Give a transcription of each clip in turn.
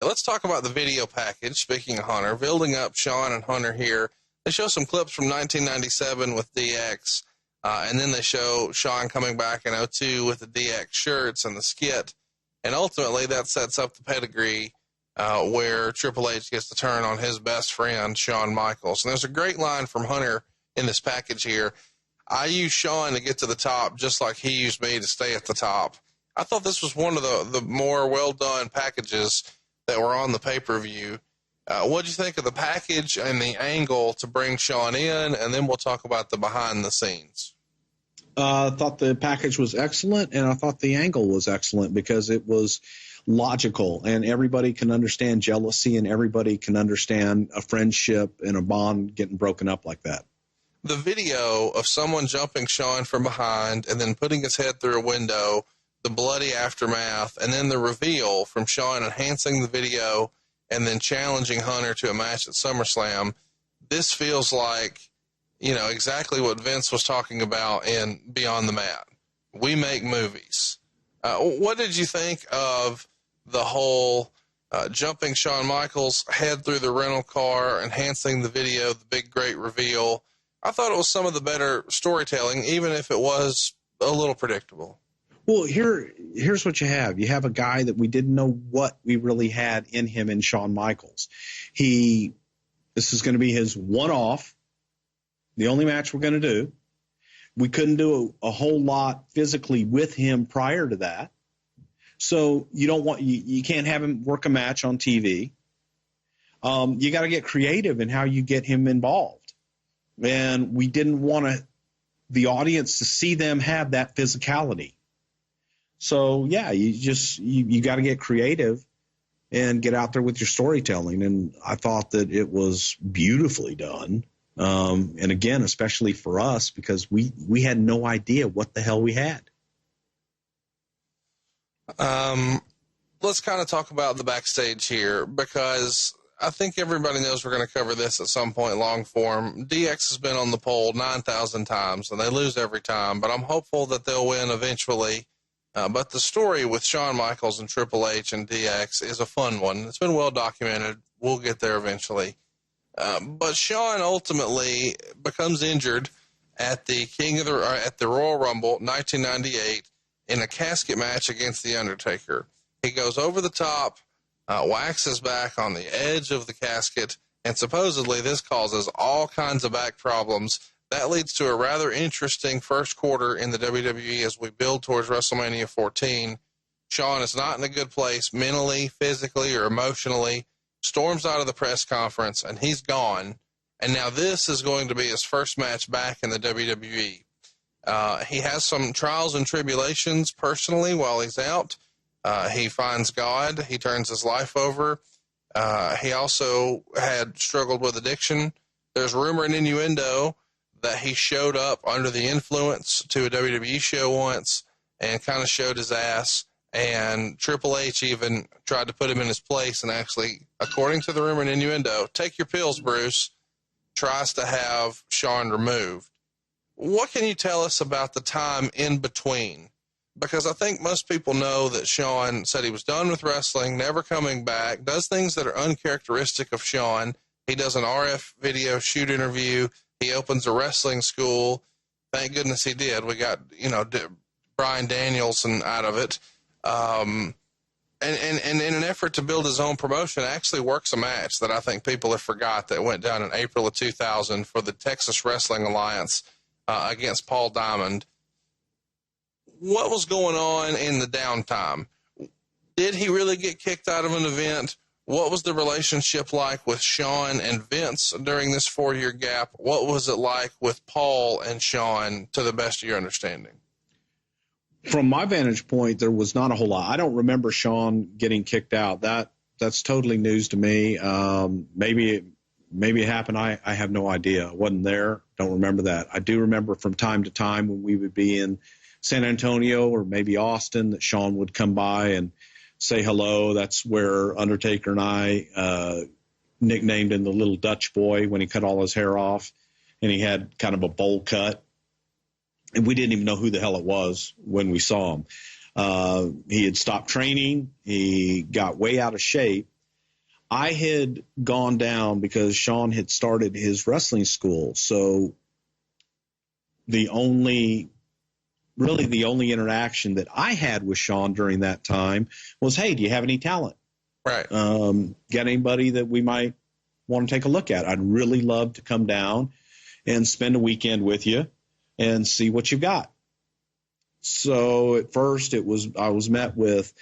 Let's talk about the video package. Speaking of Hunter, building up Shawn and Hunter here. They show some clips from 1997 with DX, and then they show Shawn coming back in 2002 with the DX shirts and the skit. And ultimately, that sets up the pedigree where Triple H gets to turn on his best friend, Shawn Michaels. And there's a great line from Hunter in this package here. I used Shawn to get to the top just like he used me to stay at the top. I thought this was one of the more well-done packages that were on the pay-per-view. What did you think of the package and the angle to bring Shawn in? And then we'll talk about the behind-the-scenes. I thought the package was excellent, and I thought the angle was excellent because it was logical, and everybody can understand jealousy, and everybody can understand a friendship and a bond getting broken up like that. The video of someone jumping Shawn from behind and then putting his head through a window, the bloody aftermath, and then the reveal from Shawn enhancing the video and then challenging Hunter to a match at SummerSlam, this feels like, you know, exactly what Vince was talking about in Beyond the Mat. We make movies. What did you think of the whole jumping Shawn Michaels, head through the rental car, enhancing the video, the big, great reveal? I thought it was some of the better storytelling, even if it was a little predictable. Well, here's what you have. You have a guy that we didn't know what we really had in him in Shawn Michaels. This is going to be his one-off, the only match we're going to do. We couldn't do a whole lot physically with him prior to that. So you can't have him work a match on TV. You got to get creative in how you get him involved. And we didn't want the audience to see them have that physicality. So, yeah, you got to get creative and get out there with your storytelling. And I thought that it was beautifully done. And again, especially for us, because we had no idea what the hell we had. Let's kind of talk about the backstage here, because I think everybody knows we're going to cover this at some point long form. DX has been on the pole 9,000 times, and they lose every time, but I'm hopeful that they'll win eventually. But the story with Shawn Michaels and Triple H and DX is a fun one. It's been well documented. We'll get there eventually. But Shawn ultimately becomes injured at the Royal Rumble 1998 in a casket match against The Undertaker. He goes over the top, whacks his back on the edge of the casket, and supposedly this causes all kinds of back problems. That leads to a rather interesting first quarter in the WWE as we build towards WrestleMania 14. Shawn is not in a good place mentally, physically, or emotionally. Storms out of the press conference, and he's gone. And now this is going to be his first match back in the WWE. He has some trials and tribulations personally while he's out. He finds God. He turns his life over. He also had struggled with addiction. There's rumor and innuendo that he showed up under the influence to a WWE show once and kind of showed his ass. And Triple H even tried to put him in his place and actually, according to the rumor and innuendo, take your pills, Bruce, tries to have Shawn removed. What can you tell us about the time in between? Because I think most people know that Shawn said he was done with wrestling, never coming back, does things that are uncharacteristic of Shawn. He does an RF video shoot interview. He opens a wrestling school. Thank goodness he did. We got, Bryan Danielson out of it. And in an effort to build his own promotion, actually works a match that I think people have forgot that went down in April of 2000 for the Texas Wrestling Alliance against Paul Diamond. What was going on in the downtime? Did he really get kicked out of an event? What was the relationship like with Shawn and Vince during this 4-year gap? What was it like with Paul and Shawn, to the best of your understanding? From my vantage point, there was not a whole lot. I don't remember Shawn getting kicked out. That's totally news to me. Maybe it happened. I have no idea. I wasn't there. Don't remember that. I do remember from time to time when we would be in San Antonio or maybe Austin that Shawn would come by and say hello. That's where Undertaker and I nicknamed him the little Dutch boy when he cut all his hair off, and he had kind of a bowl cut. And we didn't even know who the hell it was when we saw him. He had stopped training. He got way out of shape. I had gone down because Shawn had started his wrestling school. So the only interaction that I had with Shawn during that time was, hey, do you have any talent? Right. Got anybody that we might want to take a look at? I'd really love to come down and spend a weekend with you and see what you've got. So at first I was met with,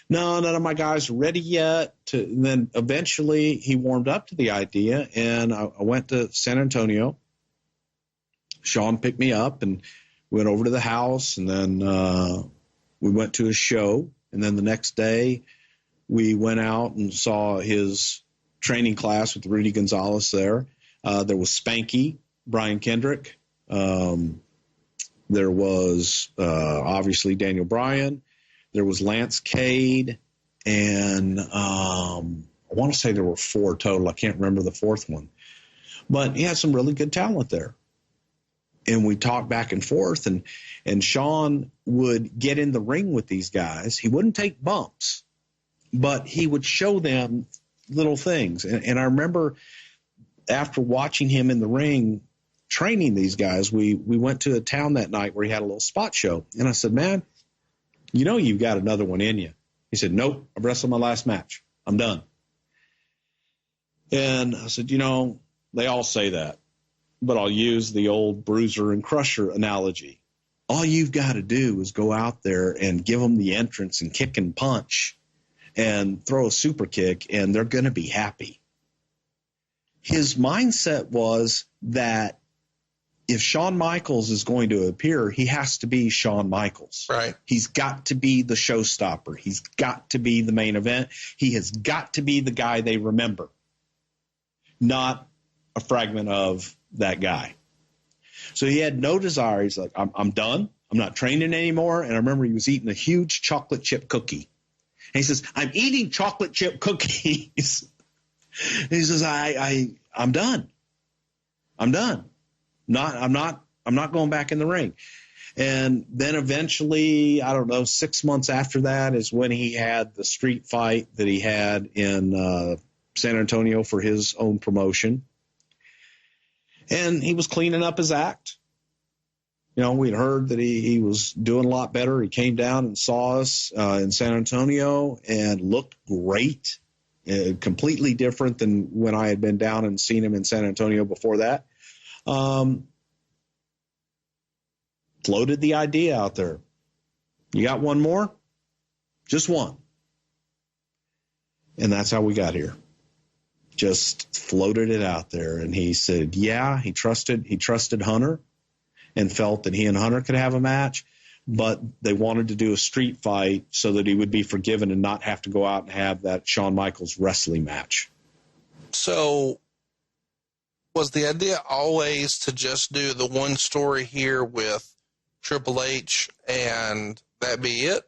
no, none of my guys are ready yet. And then eventually he warmed up to the idea, and I went to San Antonio. Shawn picked me up and went over to the house, and then we went to a show. And then the next day we went out and saw his training class with Rudy Gonzalez there. There was Spanky, Brian Kendrick. There was obviously Daniel Bryan. There was Lance Cade, and I want to say there were 4 total. I can't remember the 4th one. But he had some really good talent there. And we talked back and forth, and Shawn would get in the ring with these guys. He wouldn't take bumps, but he would show them little things. And I remember after watching him in the ring training these guys, we went to a town that night where he had a little spot show. And I said, man, you know you've got another one in you. He said, nope, I've wrestled my last match. I'm done. And I said, they all say that, but I'll use the old bruiser and crusher analogy. All you've got to do is go out there and give them the entrance and kick and punch and throw a super kick, and they're going to be happy. His mindset was that if Shawn Michaels is going to appear, he has to be Shawn Michaels. Right. He's got to be the showstopper. He's got to be the main event. He has got to be the guy they remember, not a fragment of that guy. So he had no desire. He's like, I'm done. I'm not training anymore. And I remember he was eating a huge chocolate chip cookie. And he says, I'm eating chocolate chip cookies. And he says, I'm done. I'm done. I'm not going back in the ring. And then eventually, I don't know, 6 months after that is when he had the street fight that he had in San Antonio for his own promotion. And he was cleaning up his act. We'd heard that he was doing a lot better. He came down and saw us in San Antonio and looked great, completely different than when I had been down and seen him in San Antonio before that. Floated the idea out there. You got one more? Just one. And that's how we got here. Just floated it out there. And he said, yeah, he trusted Hunter and felt that he and Hunter could have a match, but they wanted to do a street fight so that he would be forgiven and not have to go out and have that Shawn Michaels wrestling match. So was the idea always to just do the one story here with Triple H and that be it?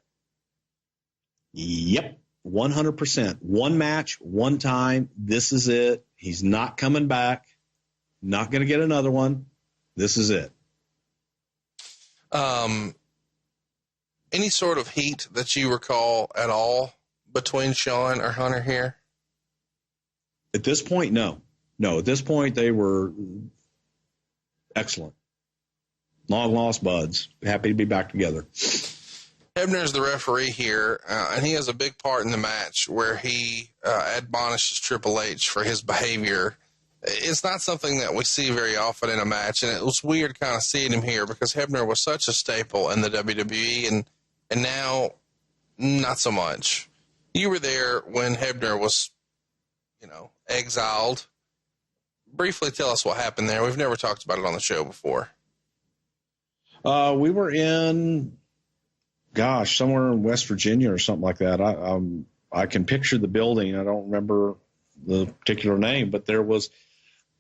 Yep, 100%. One match, one time. This is it. He's not coming back. Not going to get another one. This is it. Any sort of heat that you recall at all between Shawn or Hunter here? At this point, no. No, at this point, they were excellent. Long lost buds. Happy to be back together. Hebner's the referee here, and he has a big part in the match where he admonishes Triple H for his behavior. It's not something that we see very often in a match, and it was weird kind of seeing him here because Hebner was such a staple in the WWE, and now not so much. You were there when Hebner was, exiled. Briefly tell us what happened there. We've never talked about it on the show before. We were in, somewhere in West Virginia or something like that. I can picture the building. I don't remember the particular name, but there was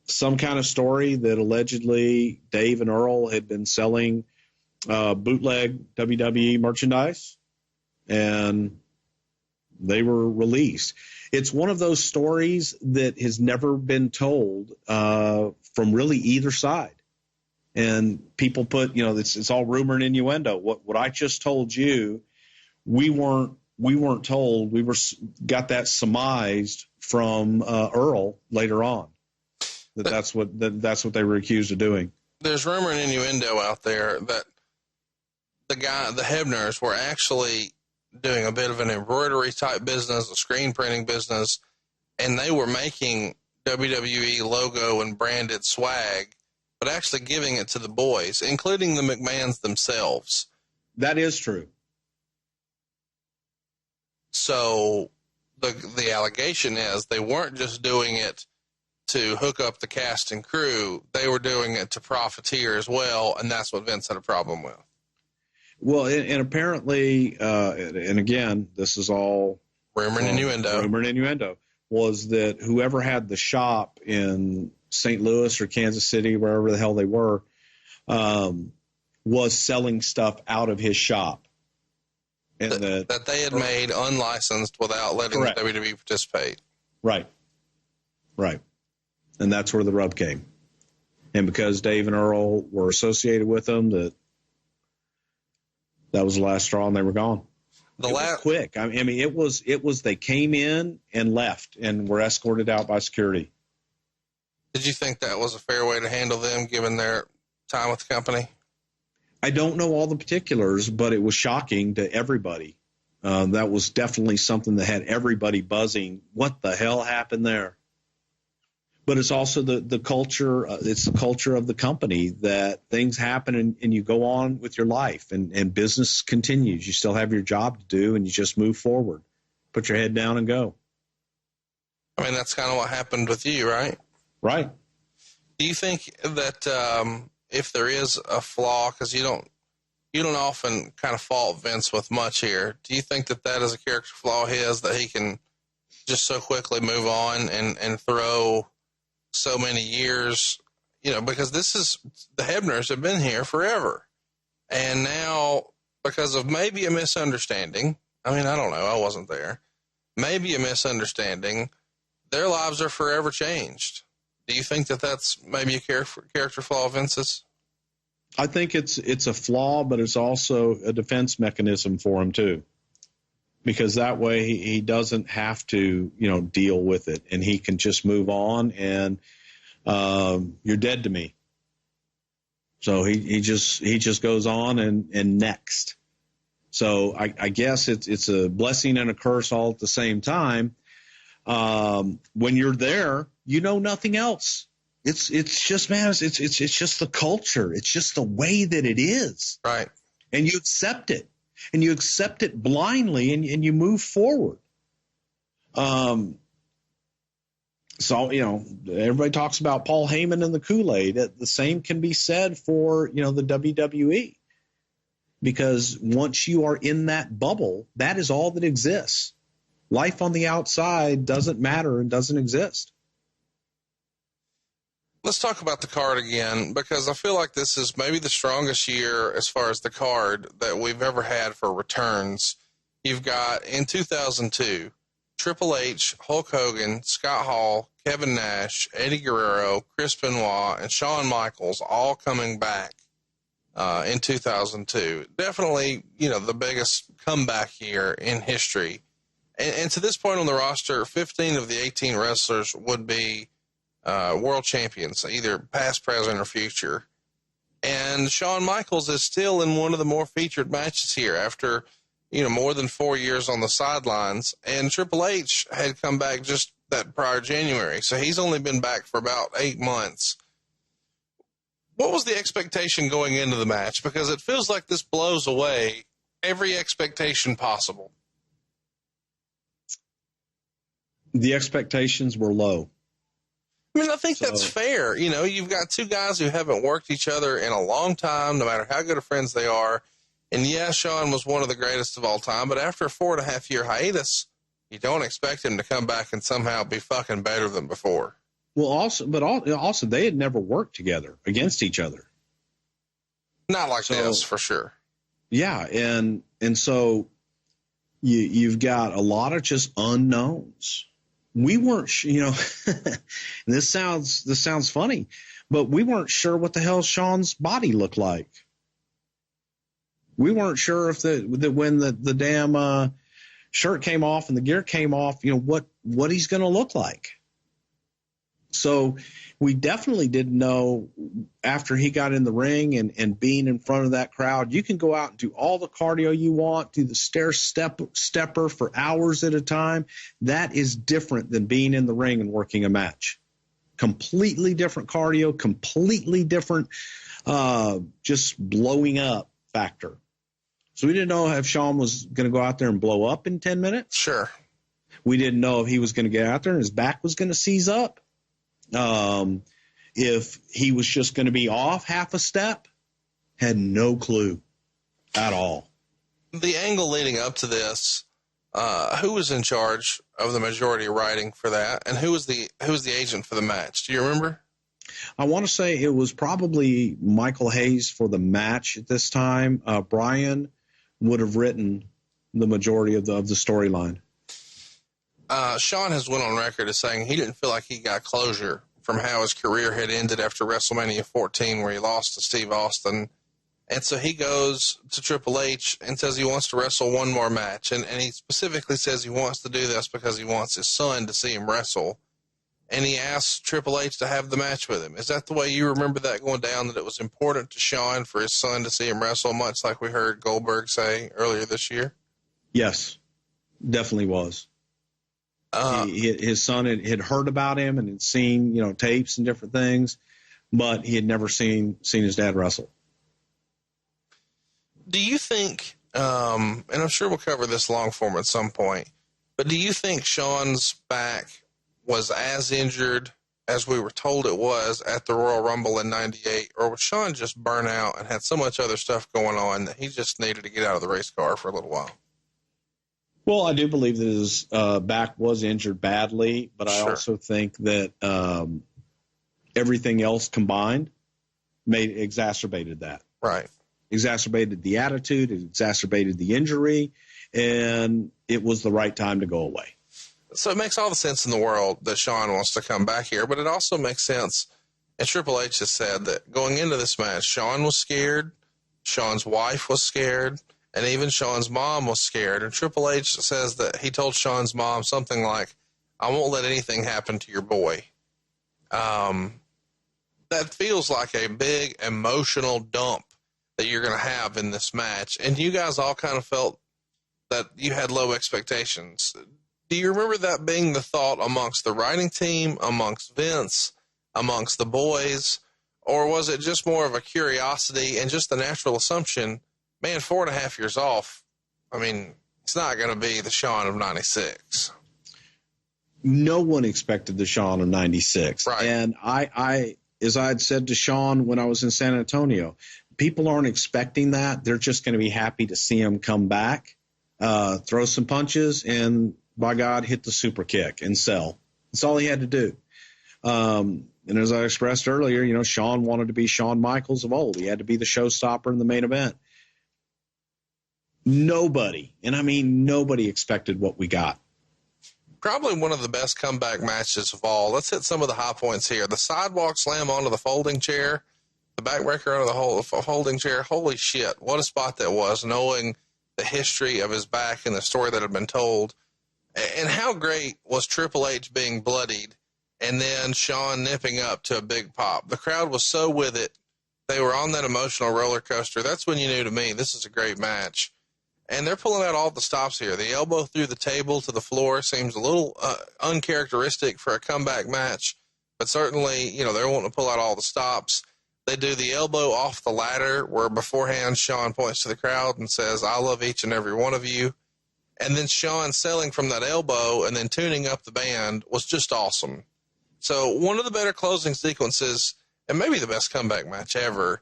some kind of story that allegedly Dave and Earl had been selling bootleg WWE merchandise, and they were released. It's one of those stories that has never been told from really either side. And people put, it's all rumor and innuendo. What I just told you, we weren't we weren't told. We got that surmised from Earl later on. That's what they were accused of doing. There's rumor and innuendo out there that the Hebners were actually doing a bit of an embroidery type business, a screen printing business, and they were making WWE logo and branded swag, but actually giving it to the boys, including the McMahons themselves. That is true. So the allegation is they weren't just doing it to hook up the cast and crew. They were doing it to profiteer as well, and that's what Vince had a problem with. Well, and apparently, and again, this is all rumor and innuendo. Rumor and innuendo was that whoever had the shop in St. Louis or Kansas City, wherever the hell they were, was selling stuff out of his shop. And that they had made unlicensed without letting the WWE participate. Right. And that's where the rub came. And because Dave and Earl were associated with them, that was the last straw, and they were gone. It was quick. I mean, it was they came in and left and were escorted out by security. Did you think that was a fair way to handle them, given their time with the company? I don't know all the particulars, but it was shocking to everybody. That was definitely something that had everybody buzzing. What the hell happened there? But it's also the culture. It's the culture of the company that things happen and you go on with your life and business continues. You still have your job to do and you just move forward. Put your head down and go. I mean, that's kind of what happened with you, right? Right. Do you think that if there is a flaw, because you don't often kind of fault Vince with much here, do you think that is a character flaw of his, that he can just so quickly move on and throw so many years, because the Hebners have been here forever. And now, because of maybe a misunderstanding, I mean, I don't know, I wasn't there, maybe a misunderstanding, their lives are forever changed. Do you think that that's maybe a character flaw of Vince's? I think it's a flaw, but it's also a defense mechanism for him too, because that way he doesn't have to, deal with it, and he can just move on, and you're dead to me. So he just goes on and next. So I guess it's a blessing and a curse all at the same time. When you're there, nothing else. It's just, man, it's just the culture. It's just the way that it is. Right. And you accept it. And you accept it blindly, and you move forward. So, everybody talks about Paul Heyman and the Kool-Aid. The same can be said for, the WWE. Because once you are in that bubble, that is all that exists. Life on the outside doesn't matter and doesn't exist. Let's talk about the card again, because I feel like this is maybe the strongest year as far as the card that we've ever had for returns. You've got, in 2002, Triple H, Hulk Hogan, Scott Hall, Kevin Nash, Eddie Guerrero, Chris Benoit, and Shawn Michaels all coming back in 2002. Definitely, the biggest comeback year in history. And to this point on the roster, 15 of the 18 wrestlers would be world champions, either past, present, or future. And Shawn Michaels is still in one of the more featured matches here after, more than 4 years on the sidelines. And Triple H had come back just that prior January, so he's only been back for about 8 months. What was the expectation going into the match? Because it feels like this blows away every expectation possible. The expectations were low. I mean, I think that's fair. You've got two guys who haven't worked each other in a long time, no matter how good of friends they are. And yeah, Shawn was one of the greatest of all time, but after a 4.5 year hiatus, you don't expect him to come back and somehow be fucking better than before. Well, also they had never worked together against each other. Not like this, for sure. Yeah, and so you've got a lot of just unknowns. We weren't, and this sounds funny, but we weren't sure what the hell Shawn's body looked like. We weren't sure if when the damn shirt came off and the gear came off, what he's going to look like. So we definitely didn't know after he got in the ring and being in front of that crowd. You can go out and do all the cardio you want, do the stepper for hours at a time. That is different than being in the ring and working a match. Completely different cardio, completely different just blowing up factor. So we didn't know if Shawn was going to go out there and blow up in 10 minutes. Sure. We didn't know if he was going to get out there and his back was going to seize up. If he was just going to be off half a step, had no clue at all. The angle leading up to this, who was in charge of the majority writing for that, and who was the agent for the match? Do you remember? I want to say it was probably Michael Hayes for the match at this time. Brian would have written the majority of the storyline. Shawn has went on record as saying he didn't feel like he got closure from how his career had ended after WrestleMania 14, where he lost to Steve Austin. And so he goes to Triple H and says he wants to wrestle one more match. And he specifically says he wants to do this because he wants his son to see him wrestle. And he asks Triple H to have the match with him. Is that the way you remember that going down, that it was important to Shawn for his son to see him wrestle, much like we heard Goldberg say earlier this year? Yes, definitely was. His son had heard about him and had seen, tapes and different things, but he had never seen his dad wrestle. Do you think, and I'm sure we'll cover this long form at some point, but do you think Shawn's back was as injured as we were told it was at the Royal Rumble in 98, or was Shawn just burnt out and had so much other stuff going on that he just needed to get out of the race car for a little while? Well, I do believe that his back was injured badly, but I also think that everything else combined exacerbated that. Right. Exacerbated the attitude, it exacerbated the injury, and it was the right time to go away. So it makes all the sense in the world that Shawn wants to come back here, but it also makes sense, and Triple H has said that going into this match, Shawn was scared, Shawn's wife was scared, and even Shawn's mom was scared. And Triple H says that he told Shawn's mom something like, "I won't let anything happen to your boy." That feels like a big emotional dump that you're going to have in this match. And you guys all kind of felt that you had low expectations. Do you remember that being the thought amongst the writing team, amongst Vince, amongst the boys? Or was it just more of a curiosity and just the natural assumption, man, 4.5 years off, I mean, it's not going to be the Shawn of 96. No one expected the Shawn of 96. Right. And I, as I had said to Shawn when I was in San Antonio, people aren't expecting that. They're just going to be happy to see him come back, throw some punches, and by God, hit the super kick and sell. That's all he had to do. And as I expressed earlier, Shawn wanted to be Shawn Michaels of old. He had to be the showstopper in the main event. Nobody, and I mean nobody, expected what we got. Probably one of the best comeback matches of all. Let's hit some of the high points here. The sidewalk slam onto the folding chair, the backbreaker onto the folding chair. Holy shit, what a spot that was, knowing the history of his back and the story that had been told. And how great was Triple H being bloodied and then Shawn nipping up to a big pop. The crowd was so with it. They were on that emotional roller coaster. That's when you knew, to me, this is a great match. And they're pulling out all the stops here. The elbow through the table to the floor seems a little uncharacteristic for a comeback match, but certainly, they're wanting to pull out all the stops. They do the elbow off the ladder, where beforehand Shawn points to the crowd and says, "I love each and every one of you." And then Shawn selling from that elbow and then tuning up the band was just awesome. So one of the better closing sequences, and maybe the best comeback match ever.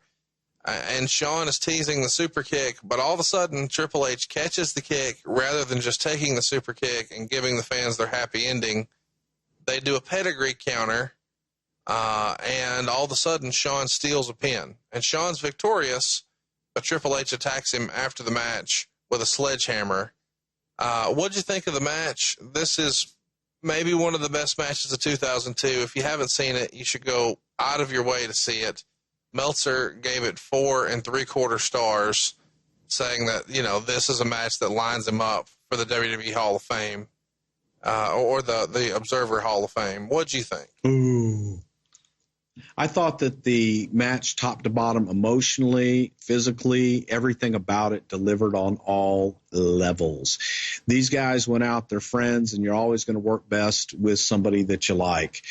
And Shawn is teasing the super kick, but all of a sudden Triple H catches the kick rather than just taking the super kick and giving the fans their happy ending. They do a pedigree counter, and all of a sudden Shawn steals a pin. And Shawn's victorious, but Triple H attacks him after the match with a sledgehammer. What'd you think of the match? This is maybe one of the best matches of 2002. If you haven't seen it, you should go out of your way to see it. Meltzer gave it 4 3/4 stars, saying that, this is a match that lines him up for the WWE Hall of Fame, or the Observer Hall of Fame. What'd you think? Ooh. I thought that the match, top to bottom, emotionally, physically, everything about it delivered on all levels. These guys went out, they're friends, and you're always going to work best with somebody that you like.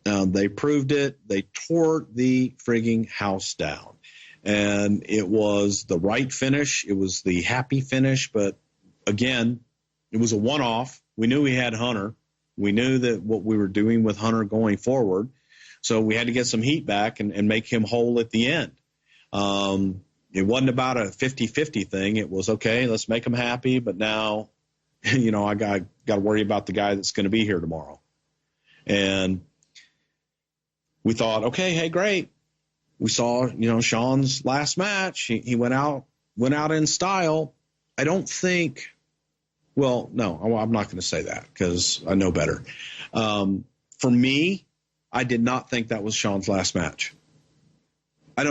They proved it. They tore the frigging house down. And it was the right finish. It was the happy finish. But, again, it was a one-off. We knew we had Hunter. We knew that what we were doing with Hunter going forward. So we had to get some heat back and make him whole at the end. It wasn't about a 50-50 thing. It was, okay, let's make him happy. But now, I got to worry about the guy that's going to be here tomorrow. And we thought, okay, hey, great. We saw, Shawn's last match. He went out in style. I don't think, well, no, I'm not going to say that because I know better. For me, I did not think that was Shawn's last match. I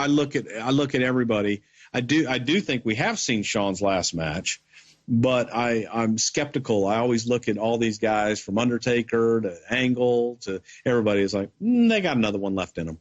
look at everybody. I do think we have seen Shawn's last match, but I'm skeptical. I always look at all these guys from Undertaker to Angle to everybody is like, they got another one left in them.